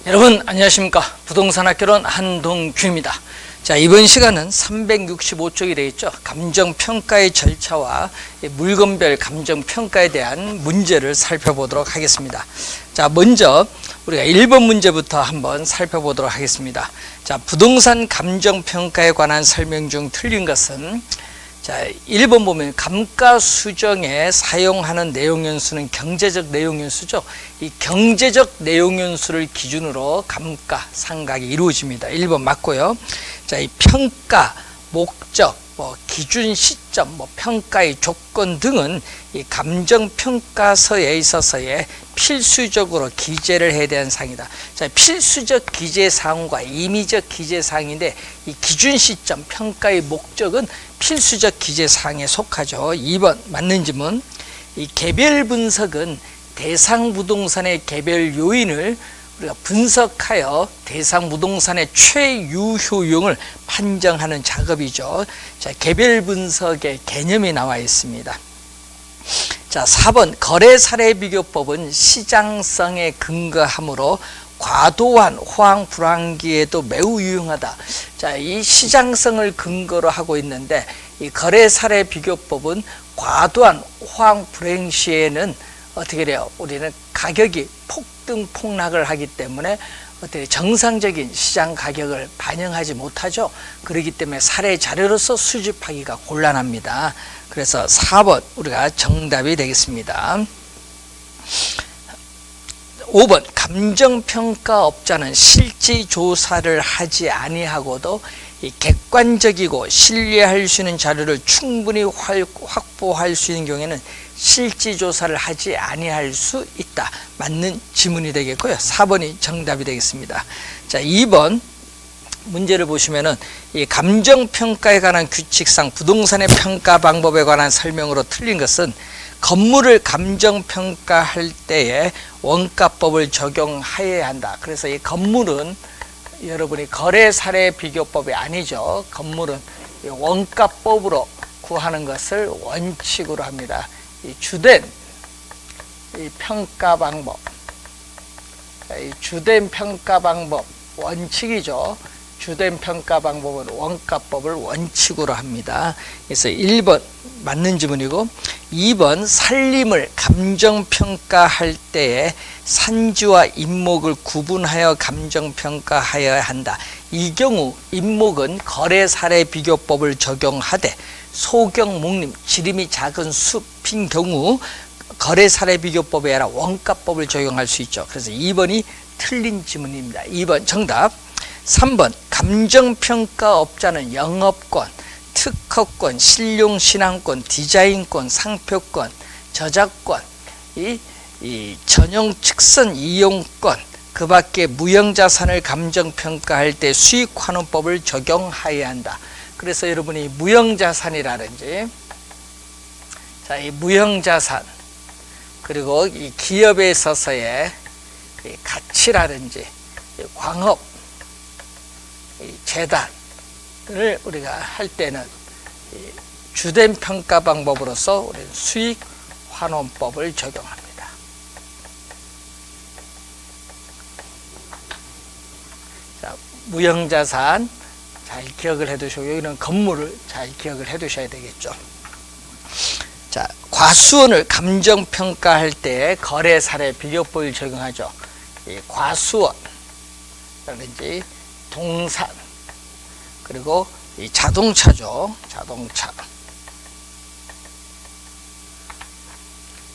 여러분 안녕하십니까. 부동산학개론 한동규입니다. 자, 이번 시간은 365쪽이 되겠죠. 감정평가의 절차와 물건별 감정평가에 대한 문제를 살펴보도록 하겠습니다. 자, 먼저 우리가 1번 문제부터 한번 살펴보도록 하겠습니다. 자, 부동산 감정평가에 관한 설명 중 틀린 것은, 자, 1번 보면 감가수정에 사용하는 내용연수는 경제적 내용연수죠. 이 경제적 내용연수를 기준으로 감가, 상각이 이루어집니다. 1번 맞고요. 자, 이 평가, 목적, 기준 시점, 평가의 조건 등은 이 감정평가서에 있어서의 필수적으로 기재를 해야 되는 사항이다. 자, 필수적 기재사항과 임의적 기재사항인데, 이 기준 시점, 평가의 목적은 필수적 기재사항에 속하죠. 2번 맞는 질문. 이 개별 분석은 대상 부동산의 개별 요인을 우리가 분석하여 대상 부동산의 최유효용을 판정하는 작업이죠. 자, 개별 분석의 개념이 나와 있습니다. 자, 4번 거래사례비교법은 시장성에 근거하므로 과도한 호황 불황기에도 매우 유용하다. 자, 이 시장성을 근거로 하고 있는데, 이 거래사례비교법은 과도한 호황 불행 시에는 어떻게 돼요? 우리는 가격이 폭등 폭락을 하기 때문에 어떻게 정상적인 시장 가격을 반영하지 못하죠. 그렇기 때문에 사례 자료로서 수집하기가 곤란합니다. 그래서 4번 우리가 정답이 되겠습니다. 5번 감정평가업자는 실지조사를 하지 아니하고도 이 객관적이고 신뢰할 수 있는 자료를 충분히 확보할 수 있는 경우에는 실지조사를 하지 아니할 수 있다. 맞는 지문이 되겠고요. 4번이 정답이 되겠습니다. 자, 2번 문제를 보시면은 이 감정평가에 관한 규칙상 부동산의 평가 방법에 관한 설명으로 틀린 것은 건물을 감정평가할 때에 원가법을 적용하여야 한다. 그래서 이 건물은 여러분이 거래사례비교법이 아니죠. 건물은 원가법으로 구하는 것을 원칙으로 합니다. 이 주된 이 평가 방법, 이 주된 평가 방법 원칙이죠. 주된 평가 방법은 원가법을 원칙으로 합니다. 그래서 1번 맞는 지문이고, 2번 산림을 감정평가할 때에 산지와 인목을 구분하여 감정평가하여야 한다. 이 경우 인목은 거래사례비교법을 적용하되 소경, 목림, 지름이 작은 숲인 경우 거래사례비교법에 아니라 원가법을 적용할 수 있죠. 그래서 2번이 틀린 지문입니다. 2번 정답. 3번 감정평가업자는 영업권, 특허권, 실용신앙권, 디자인권, 상표권, 저작권, 이 전용 측선 이용권, 그 밖에 무형자산을 감정평가할 때 수익환원법을 적용하여야 한다. 그래서 여러분이 무형자산이라든지, 자, 이 무형자산, 그리고 이 기업에 있어서의 가치라든지 광업, 이 재단을 우리가 할 때는 주된 평가 방법으로서 우리는 수익 환원법을 적용합니다. 자, 무형자산 잘 기억을 해 두시고, 여기는 건물을 잘 기억을 해 두셔야 되겠죠. 자, 과수원을 감정평가할 때 거래사례비교법을 적용하죠. 이 과수원이라든지 동산, 그리고 이 자동차죠. 자동차.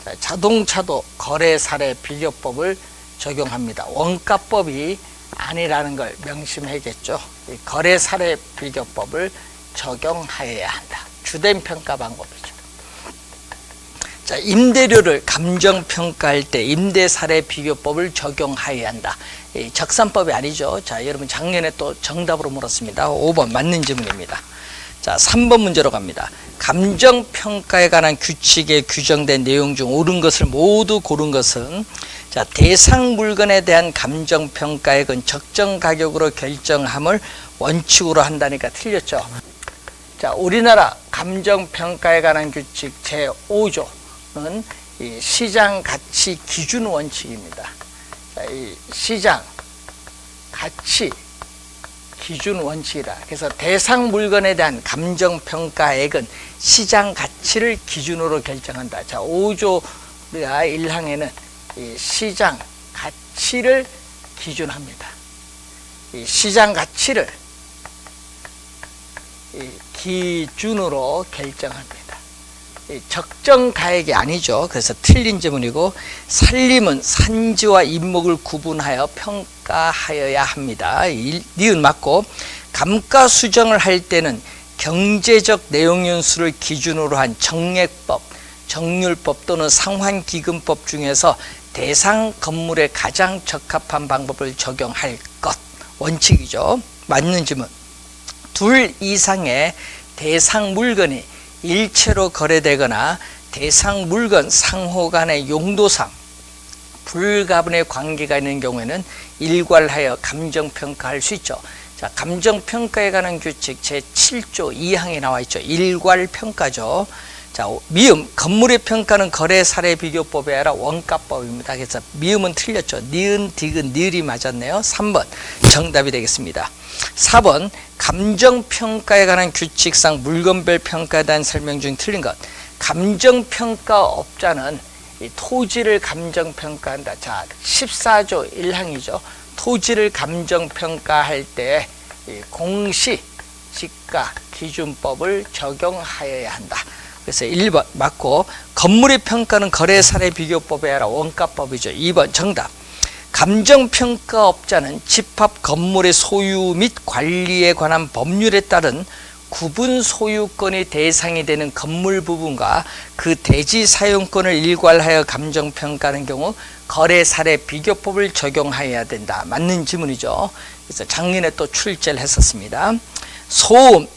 자, 자동차도 거래사례비교법을 적용합니다. 원가법이 아니라는 걸 명심해야겠죠. 이 거래사례비교법을 적용하여야 한다. 주된 평가 방법이죠. 자, 임대료를 감정평가할 때 임대사례비교법을 적용하여야 한다. 이 적산법이 아니죠. 자, 여러분 작년에 또 정답으로 물었습니다. 5번 맞는 질문입니다. 자, 3번 문제로 갑니다. 감정평가에 관한 규칙에 규정된 내용 중 옳은 것을 모두 고른 것은, 자, 대상 물건에 대한 감정평가액은 적정 가격으로 결정함을 원칙으로 한다니까 틀렸죠. 자, 우리나라 감정평가에 관한 규칙 제5조는 이 시장 가치 기준 원칙입니다. 자, 이 시장 가치 기준 원칙이다. 그래서 대상 물건에 대한 감정평가액은 시장 가치를 기준으로 결정한다. 자, 5조 우리가 1항에는 이 시장 가치를 기준합니다. 이 시장 가치를 이 기준으로 결정합니다. 이 적정 가액이 아니죠. 그래서 틀린 지문이고, 산림은 산지와 인목을 구분하여 평가하여야 합니다. 니은 맞고, 감가 수정을 할 때는 경제적 내용연수를 기준으로 한 정액법, 정률법 또는 상환기금법 중에서 대상 건물에 가장 적합한 방법을 적용할 것, 원칙이죠. 맞는 지문. 둘 이상의 대상 물건이 일체로 거래되거나 대상 물건 상호 간의 용도상 불가분의 관계가 있는 경우에는 일괄하여 감정평가할 수 있죠. 자, 감정평가에 관한 규칙 제7조 2항에 나와 있죠. 일괄평가죠. 자, 미음, 건물의 평가는 거래 사례 비교법이 아니라 원가법입니다. 그래서 미음은 틀렸죠. 니은, 디귿, 니을이 맞았네요. 3번 정답이 되겠습니다. 4번 감정평가에 관한 규칙상 물건별 평가에 대한 설명 중 틀린 것. 감정평가업자는 이 토지를 감정평가한다. 자, 14조 1항이죠. 토지를 감정평가할 때 이 공시지가 기준법을 적용하여야 한다. 그래서 1번 맞고, 건물의 평가는 거래 사례 비교법이 아니라 원가법이죠. 2번 정답. 감정평가업자는 집합 건물의 소유 및 관리에 관한 법률에 따른 구분 소유권의 대상이 되는 건물 부분과 그 대지 사용권을 일괄하여 감정평가하는 경우 거래 사례 비교법을 적용해야 된다. 맞는 지문이죠. 그래서 작년에 또 출제를 했었습니다. 소음,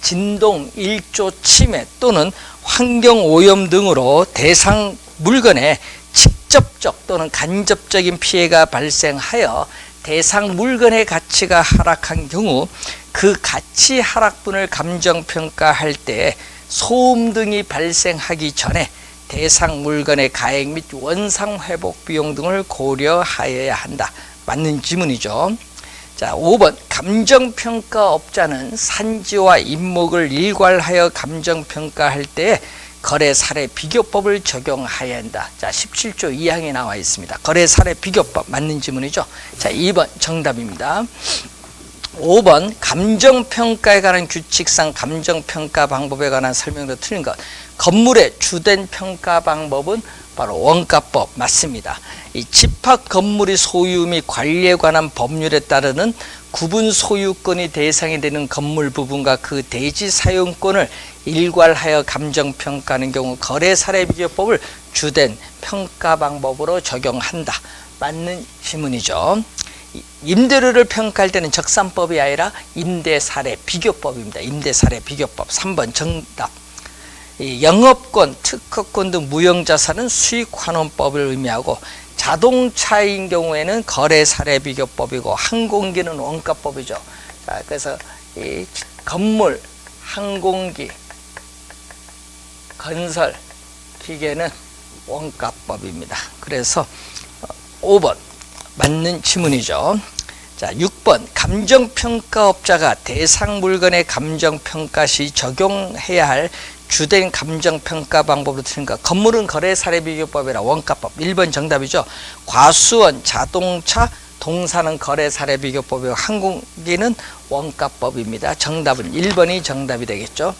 진동, 일조 침해 또는 환경오염 등으로 대상 물건에 직접적 또는 간접적인 피해가 발생하여 대상 물건의 가치가 하락한 경우 그 가치 하락분을 감정평가할 때 소음 등이 발생하기 전에 대상 물건의 가액 및 원상회복 비용 등을 고려하여야 한다. 맞는 지문이죠. 자, 5번 감정평가업자는 산지와 인목을 일괄하여 감정평가할 때 거래 사례 비교법을 적용해야 한다. 자, 17조 2항에 나와 있습니다. 거래 사례 비교법 맞는 지문이죠. 자, 2번 정답입니다. 5번 감정평가에 관한 규칙상 감정평가 방법에 관한 설명도 틀린 것. 건물의 주된 평가 방법은 바로 원가법 맞습니다. 이 집합 건물의 소유 및 관리에 관한 법률에 따르는 구분 소유권이 대상이 되는 건물 부분과 그 대지 사용권을 일괄하여 감정평가하는 경우 거래 사례 비교법을 주된 평가 방법으로 적용한다. 맞는 지문이죠. 임대료를 평가할 때는 적산법이 아니라 임대사례 비교법입니다. 임대사례 비교법 3번 정답. 영업권, 특허권 등 무형자산은 수익환원법을 의미하고 자동차인 경우에는 거래사례 비교법이고 항공기는 원가법이죠. 자, 그래서 이 건물, 항공기, 건설, 기계는 원가법입니다. 그래서 5번 맞는 지문이죠. 자, 6번 감정평가업자가 대상 물건의 감정평가 시 적용해야 할 주된 감정평가 방법으로 틀린 것. 건물은 거래 사례 비교법이라 원가법 1번 정답이죠. 과수원, 자동차, 동사는 거래 사례 비교법이고 항공기는 원가법입니다. 정답은 1번이 정답이 되겠죠.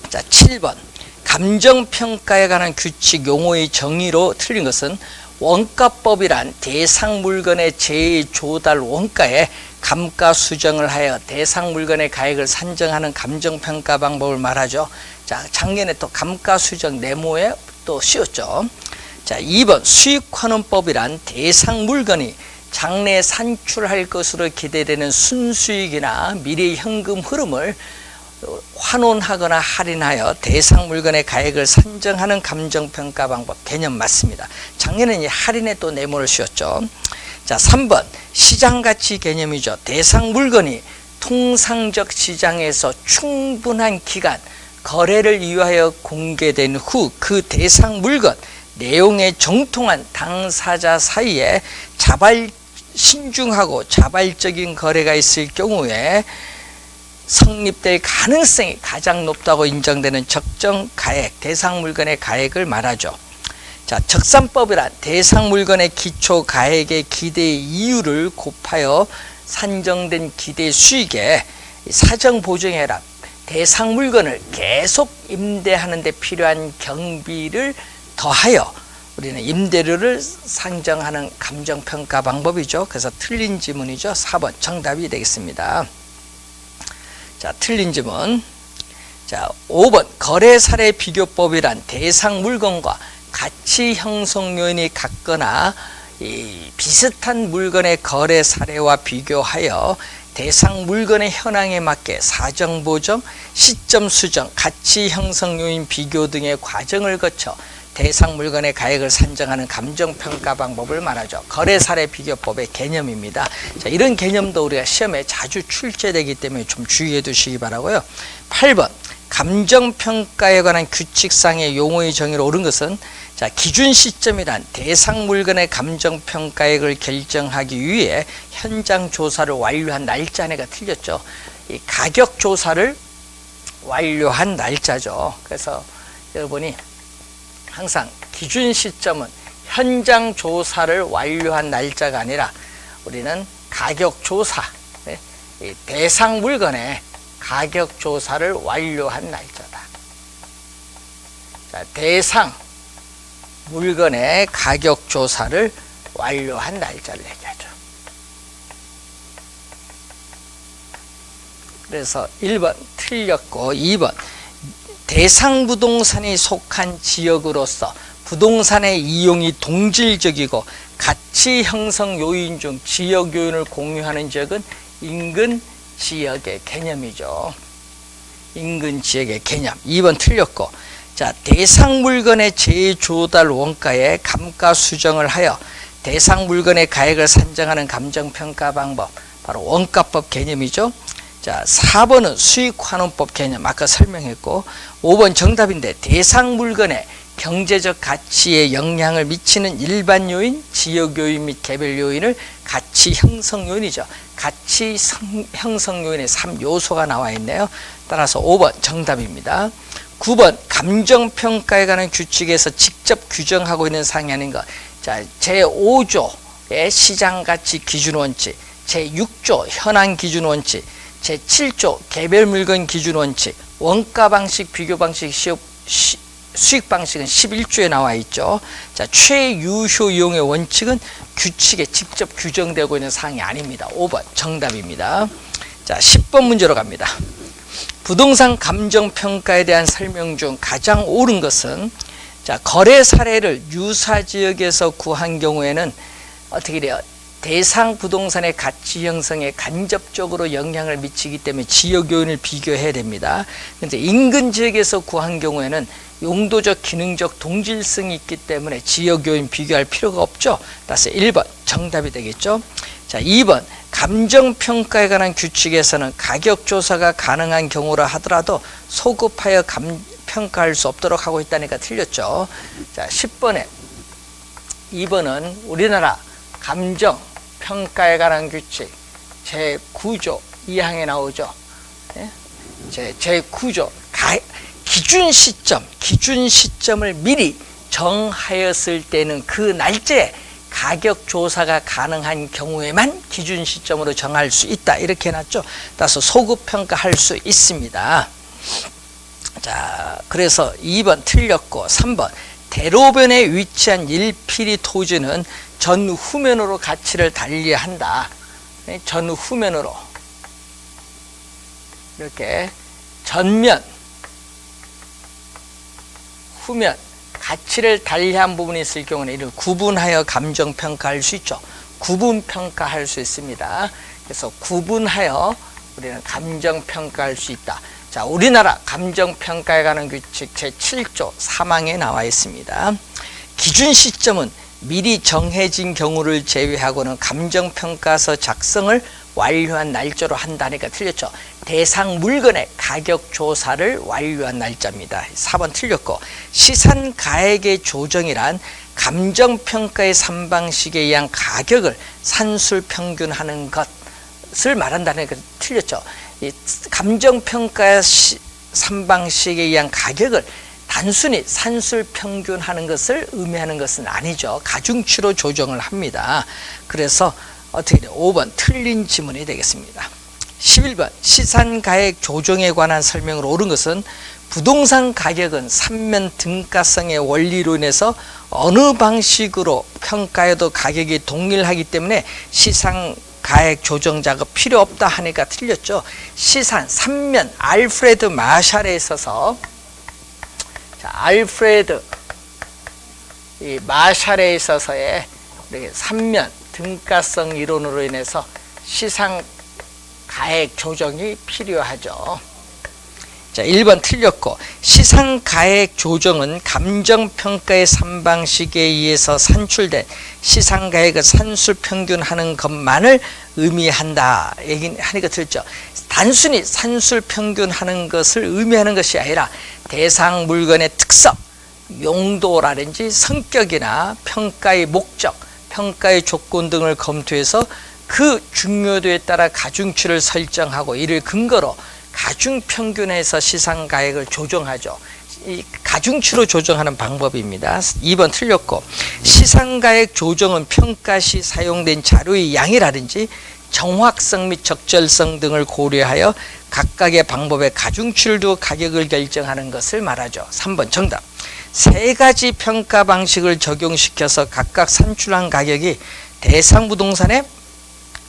자, 7번 감정평가에 관한 규칙 용어의 정의로 틀린 것은 원가법이란 대상 물건의 재조달 원가에 감가 수정을 하여 대상 물건의 가액을 산정하는 감정평가 방법을 말하죠. 자, 작년에 또 감가 수정 네모에 또 씌웠죠. 자, 2번 수익환원법이란 대상 물건이 장래 산출할 것으로 기대되는 순수익이나 미래 현금 흐름을 환원하거나 할인하여 대상 물건의 가액을 산정하는 감정평가 방법 개념 맞습니다. 작년에는 할인에 또 네모를 씌웠죠. 자, 3번 시장가치 개념이죠. 대상 물건이 통상적 시장에서 충분한 기간 거래를 위하여 공개된 후 그 대상 물건 내용에 정통한 당사자 사이에 신중하고 자발적인 거래가 있을 경우에 성립될 가능성이 가장 높다고 인정되는 적정 가액, 대상 물건의 가액을 말하죠. 자, 적산법이란 대상 물건의 기초 가액의 기대 이율을 곱하여 산정된 기대 수익에 사정 보증해라. 대상 물건을 계속 임대하는 데 필요한 경비를 더하여 우리는 임대료를 상정하는 감정평가 방법이죠. 그래서 틀린 지문이죠. 4번 정답이 되겠습니다. 자, 틀린 지문. 자, 5번 거래 사례 비교법이란 대상 물건과 가치 형성 요인이 같거나 비슷한 물건의 거래 사례와 비교하여 대상 물건의 현황에 맞게 사정 보정, 시점 수정, 가치 형성 요인 비교 등의 과정을 거쳐 대상 물건의 가액을 산정하는 감정평가 방법을 말하죠. 거래 사례 비교법의 개념입니다. 자, 이런 개념도 우리가 시험에 자주 출제되기 때문에 좀 주의해 두시기 바라고요. 8번 감정평가에 관한 규칙상의 용어의 정의로 옳은 것은 자, 기준 시점이란 대상 물건의 감정평가액을 결정하기 위해 현장 조사를 완료한 날짜 안에가 틀렸죠. 이 가격 조사를 완료한 날짜죠. 그래서 여러분이 항상 기준 시점은 현장 조사를 완료한 날짜가 아니라 우리는 가격 조사, 대상 물건의 가격 조사를 완료한 날짜다. 자, 대상 물건의 가격 조사를 완료한 날짜를 얘기하죠. 그래서 1번 틀렸고 2번 대상 부동산이 속한 지역으로서 부동산의 이용이 동질적이고 가치 형성 요인 중 지역 요인을 공유하는 지역은 인근 지역의 개념이죠. 인근 지역의 개념. 2번 틀렸고 자, 대상 물건의 재조달 원가에 감가 수정을 하여 대상 물건의 가액을 산정하는 감정평가 방법, 바로 원가법 개념이죠. 자, 4번은 수익환원법 개념, 아까 설명했고 5번 정답인데 대상 물건의 경제적 가치에 영향을 미치는 일반 요인, 지역 요인 및 개별 요인을 가치 형성 요인이죠. 가치 형성 요인의 3요소가 나와 있네요. 따라서 5번 정답입니다. 9번 감정평가에 관한 규칙에서 직접 규정하고 있는 사항이 아닌 것. 자, 제5조의 시장가치 기준원칙, 제6조 현황 기준원칙, 제7조 개별 물건 기준원칙, 원가방식, 비교방식, 수익방식은 11조에 나와 있죠. 자, 최유효 이용의 원칙은 규칙에 직접 규정되고 있는 사항이 아닙니다. 5번 정답입니다. 자, 10번 문제로 갑니다. 부동산 감정평가에 대한 설명 중 가장 옳은 것은 자, 거래 사례를 유사 지역에서 구한 경우에는 어떻게 돼요? 대상 부동산의 가치 형성에 간접적으로 영향을 미치기 때문에 지역 요인을 비교해야 됩니다. 그런데 인근 지역에서 구한 경우에는 용도적, 기능적 동질성이 있기 때문에 지역 요인 비교할 필요가 없죠. 따라서 1번 정답이 되겠죠. 자, 2번 감정평가에 관한 규칙에서는 가격조사가 가능한 경우라 하더라도 소급하여 평가할 수 없도록 하고 있다니까 틀렸죠. 자, 10번에 2번은 우리나라 감정평가에 관한 규칙 제9조 2항에 나오죠. 제9조 기준 시점을 미리 정하였을 때는 그 날짜에 가격 조사가 가능한 경우에만 기준 시점으로 정할 수 있다. 이렇게 해놨죠. 따라서 소급 평가할 수 있습니다. 자, 그래서 2번 틀렸고 3번 대로변에 위치한 일필이 토지는 전후면으로 가치를 달리한다. 전후면으로 이렇게 전면, 후면 가치를 달리한 부분이 있을 경우는 이를 구분하여 감정평가할 수 있죠. 구분평가할 수 있습니다. 그래서 구분하여 우리는 감정평가할 수 있다. 자, 우리나라 감정평가에 관한 규칙 제7조 3항에 나와 있습니다. 기준 시점은 미리 정해진 경우를 제외하고는 감정평가서 작성을 완료한 날짜로 한다니까 틀렸죠. 대상 물건의 가격 조사를 완료한 날짜입니다. 4번 틀렸고, 시산가액의 조정이란 감정평가의 3방식에 의한 가격을 산술평균하는 것을 말한다니까 틀렸죠. 이 감정평가 3방식에 의한 가격을 단순히 산술평균하는 것을 의미하는 것은 아니죠. 가중치로 조정을 합니다. 그래서 어떻게 돼요? 5번 틀린 지문이 되겠습니다. 11번 시산가액 조정에 관한 설명으로 옳은 것은 부동산 가격은 삼면 등가성의 원리로 인해서 어느 방식으로 평가해도 가격이 동일하기 때문에 시산가액 조정 작업 필요 없다 하니까 틀렸죠. 시산 삼면 알프레드 마샬에 있어서, 자, 알프레드 이 마샬에 있어서의 삼면 등가성 이론으로 인해서 시상가액 조정이 필요하죠. 자, 1번 틀렸고, 시상가액 조정은 감정평가의 3방식에 의해서 산출된 시상가액을 산술평균하는 것만을 의미한다 얘기하니까 틀렸죠. 단순히 산술평균하는 것을 의미하는 것이 아니라 대상 물건의 특성, 용도라든지 성격이나 평가의 목적, 평가의 조건 등을 검토해서 그 중요도에 따라 가중치를 설정하고 이를 근거로 가중평균해서 시상가액을 조정하죠. 이 가중치로 조정하는 방법입니다. 2번 틀렸고, 시상가액 조정은 평가 시 사용된 자료의 양이라든지 정확성 및 적절성 등을 고려하여 각각의 방법에 가중치를 두어 가격을 결정하는 것을 말하죠. 3번 정답. 세 가지 평가 방식을 적용시켜서 각각 산출한 가격이 대상 부동산의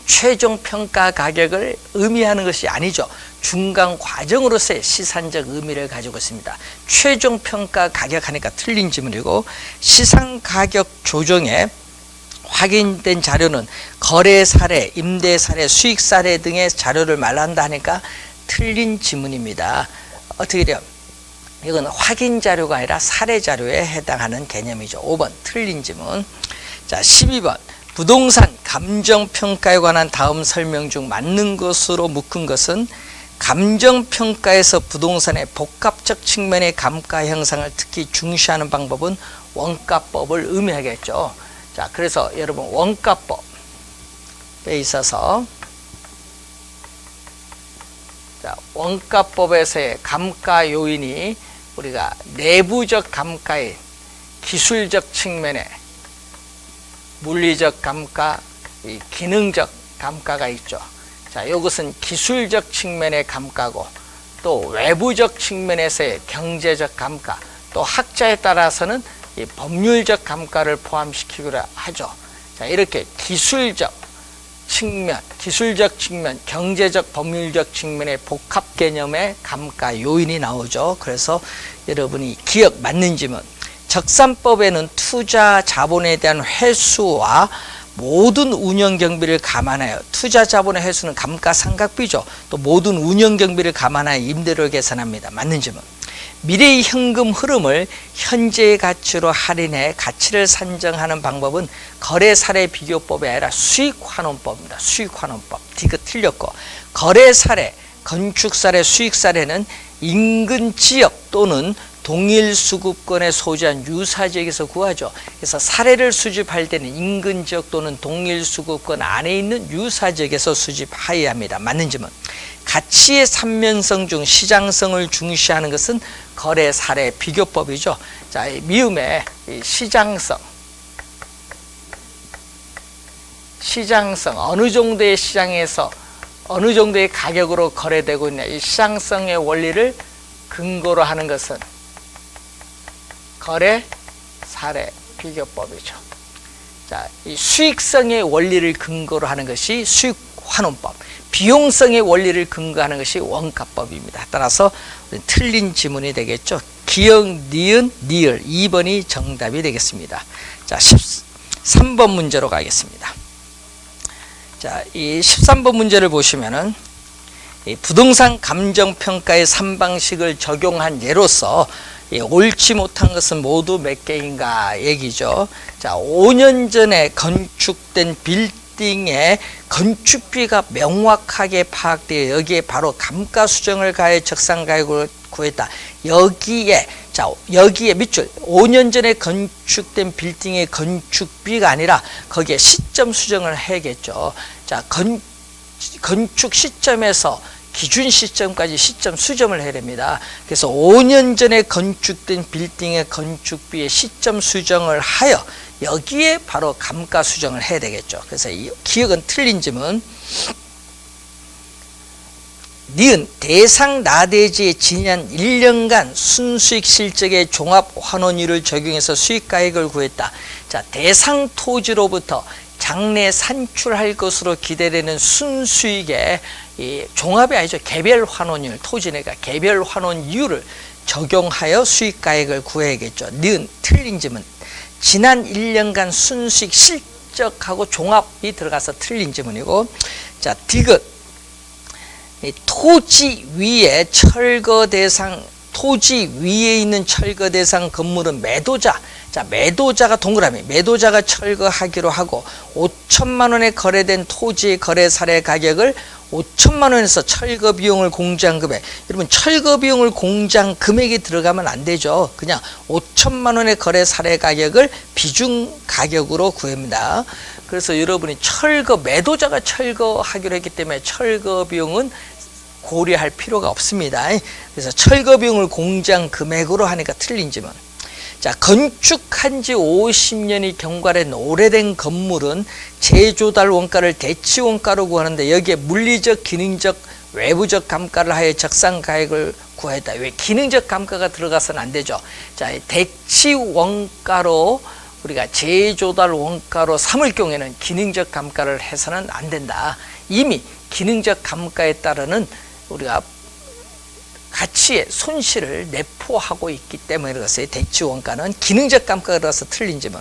최종 평가 가격을 의미하는 것이 아니죠. 중간 과정으로서의 시산적 의미를 가지고 있습니다. 최종 평가 가격 하니까 틀린 지문이고, 시상 가격 조정에 확인된 자료는 거래 사례, 임대 사례, 수익 사례 등의 자료를 말한다 하니까 틀린 지문입니다. 어떻게 돼요? 이건 확인 자료가 아니라 사례 자료에 해당하는 개념이죠. 5번 틀린 지문. 자, 12번 부동산 감정평가에 관한 다음 설명 중 맞는 것으로 묶은 것은 감정평가에서 부동산의 복합적 측면의 감가 형상을 특히 중시하는 방법은 원가법을 의미하겠죠. 자, 그래서 여러분 원가법에 있어서, 자, 원가법에서의 감가 요인이 우리가 내부적 감가인 기술적 측면에 물리적 감가, 이 기능적 감가가 있죠. 자, 이것은 기술적 측면의 감가고, 또 외부적 측면에서의 경제적 감가, 또 학자에 따라서는 이 법률적 감가를 포함시키기로 하죠. 자, 이렇게 기술적 측면, 경제적, 법률적 측면의 복합 개념의 감가 요인이 나오죠. 그래서 여러분이 기억 맞는 지문. 적산법에는 투자 자본에 대한 회수와 모든 운영 경비를 감안하여, 투자 자본의 회수는 감가상각비죠. 또 모든 운영 경비를 감안하여 임대료를 계산합니다. 맞는 지문. 미래의 현금 흐름을 현재의 가치로 할인해 가치를 산정하는 방법은 거래 사례 비교법이 아니라 수익환원법입니다. 수익환원법. 디귿 틀렸고, 거래 사례, 건축 사례, 수익 사례는 인근 지역 또는 동일 수급권에 소재한 유사지역에서 구하죠. 그래서 사례를 수집할 때는 인근 지역 또는 동일 수급권 안에 있는 유사지역에서 수집하여야 합니다. 맞는 지문. 가치의 삼면성 중 시장성을 중시하는 것은 거래 사례 비교법이죠. 자, 미음의 시장성, 어느 정도의 시장에서 어느 정도의 가격으로 거래되고 있냐, 이 시장성의 원리를 근거로 하는 것은 거래 사례 비교법이죠. 자, 이 수익성의 원리를 근거로 하는 것이 수익환원법, 비용성의 원리를 근거하는 것이 원가법입니다. 따라서 틀린 지문이 되겠죠. 기역, 니은, 니을 2번이 정답이 되겠습니다. 자, 13번 문제로 가겠습니다. 자, 이 13번 문제를 보시면은 이 부동산 감정평가의 3방식을 적용한 예로서 옳지 못한 것은 모두 몇 개인가 얘기죠. 자, 5년 전에 건축된 빌딩의 건축비가 명확하게 파악되어 여기에 바로 감가수정을 가해 적산가액을 구했다. 여기에 밑줄 5년 전에 건축된 빌딩의 건축비가 아니라 거기에 시점 수정을 해야겠죠. 자, 건축 시점에서 기준 시점까지 시점 수정을 해야 됩니다. 그래서 5년 전에 건축된 빌딩의 건축비의 시점 수정을 하여 여기에 바로 감가 수정을 해야 되겠죠. 그래서 이 기억은 틀린 점은 니은 대상 나대지의 지난 1년간 순수익 실적의 종합 환원율을 적용해서 수익가액을 구했다. 자, 대상 토지로부터 장래 산출할 것으로 기대되는 순수익의 이 종합이 아니죠. 개별 환원율, 토지니까 개별 환원율을 적용하여 수익가액을 구해야겠죠. 니은 틀린 점은 지난 1년간 순수익 실적하고 종합이 들어가서 틀린 지문이고, 자, 디귿 토지 위에 철거 대상, 토지 위에 있는 철거 대상 건물은 매도자. 자, 매도자가 동그라미, 매도자가 철거하기로 하고 5천만 원에 거래된 토지의 거래 사례 가격을 5천만 원에서 철거 비용을 공제한 금액. 여러분, 철거 비용을 공제한 금액이 들어가면 안 되죠. 그냥 5천만 원의 거래 사례 가격을 비중 가격으로 구합니다. 그래서 여러분이 매도자가 철거하기로 했기 때문에 철거 비용은 고려할 필요가 없습니다. 그래서 철거 비용을 공제한 금액으로 하니까 틀린 점은, 자, 건축한 지 50년이 경과된 오래된 건물은 재조달 원가를 대치 원가로 구하는데 여기에 물리적, 기능적, 외부적 감가를 하여 적산가액을 구했다. 왜 기능적 감가가 들어가서는 안 되죠. 자, 대치 원가로 우리가 재조달 원가로 삼을 경우에는 기능적 감가를 해서는 안 된다. 이미 기능적 감가에 따르는 우리가 가치의 손실을 내포하고 있기 때문에 그것의 대치 원가는 기능적 감가가 들어서 틀린 점은,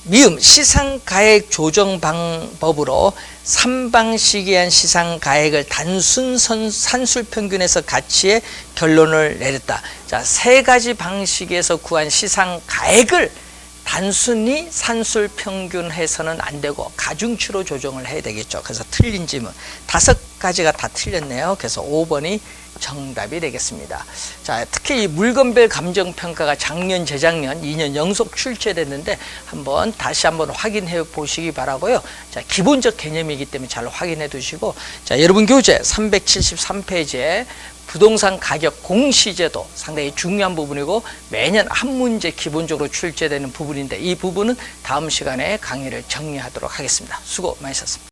미음 시상가액 조정 방법으로 3방식에 한 시상가액을 단순 산술평균에서 가치의 결론을 내렸다. 자, 세 가지 방식에서 구한 시상가액을 단순히 산술평균해서는 안 되고 가중치로 조정을 해야 되겠죠. 그래서 틀린 질문 5가지가 다 틀렸네요. 그래서 5번이 정답이 되겠습니다. 자, 특히 이 물건별 감정평가가 작년, 재작년 2년 연속 출제됐는데 다시 한번 확인해 보시기 바라고요. 자, 기본적 개념이기 때문에 잘 확인해 두시고, 자, 여러분 교재 373페이지에 부동산 가격 공시제도 상당히 중요한 부분이고 매년 한 문제 기본적으로 출제되는 부분인데 이 부분은 다음 시간에 강의를 정리하도록 하겠습니다. 수고 많으셨습니다.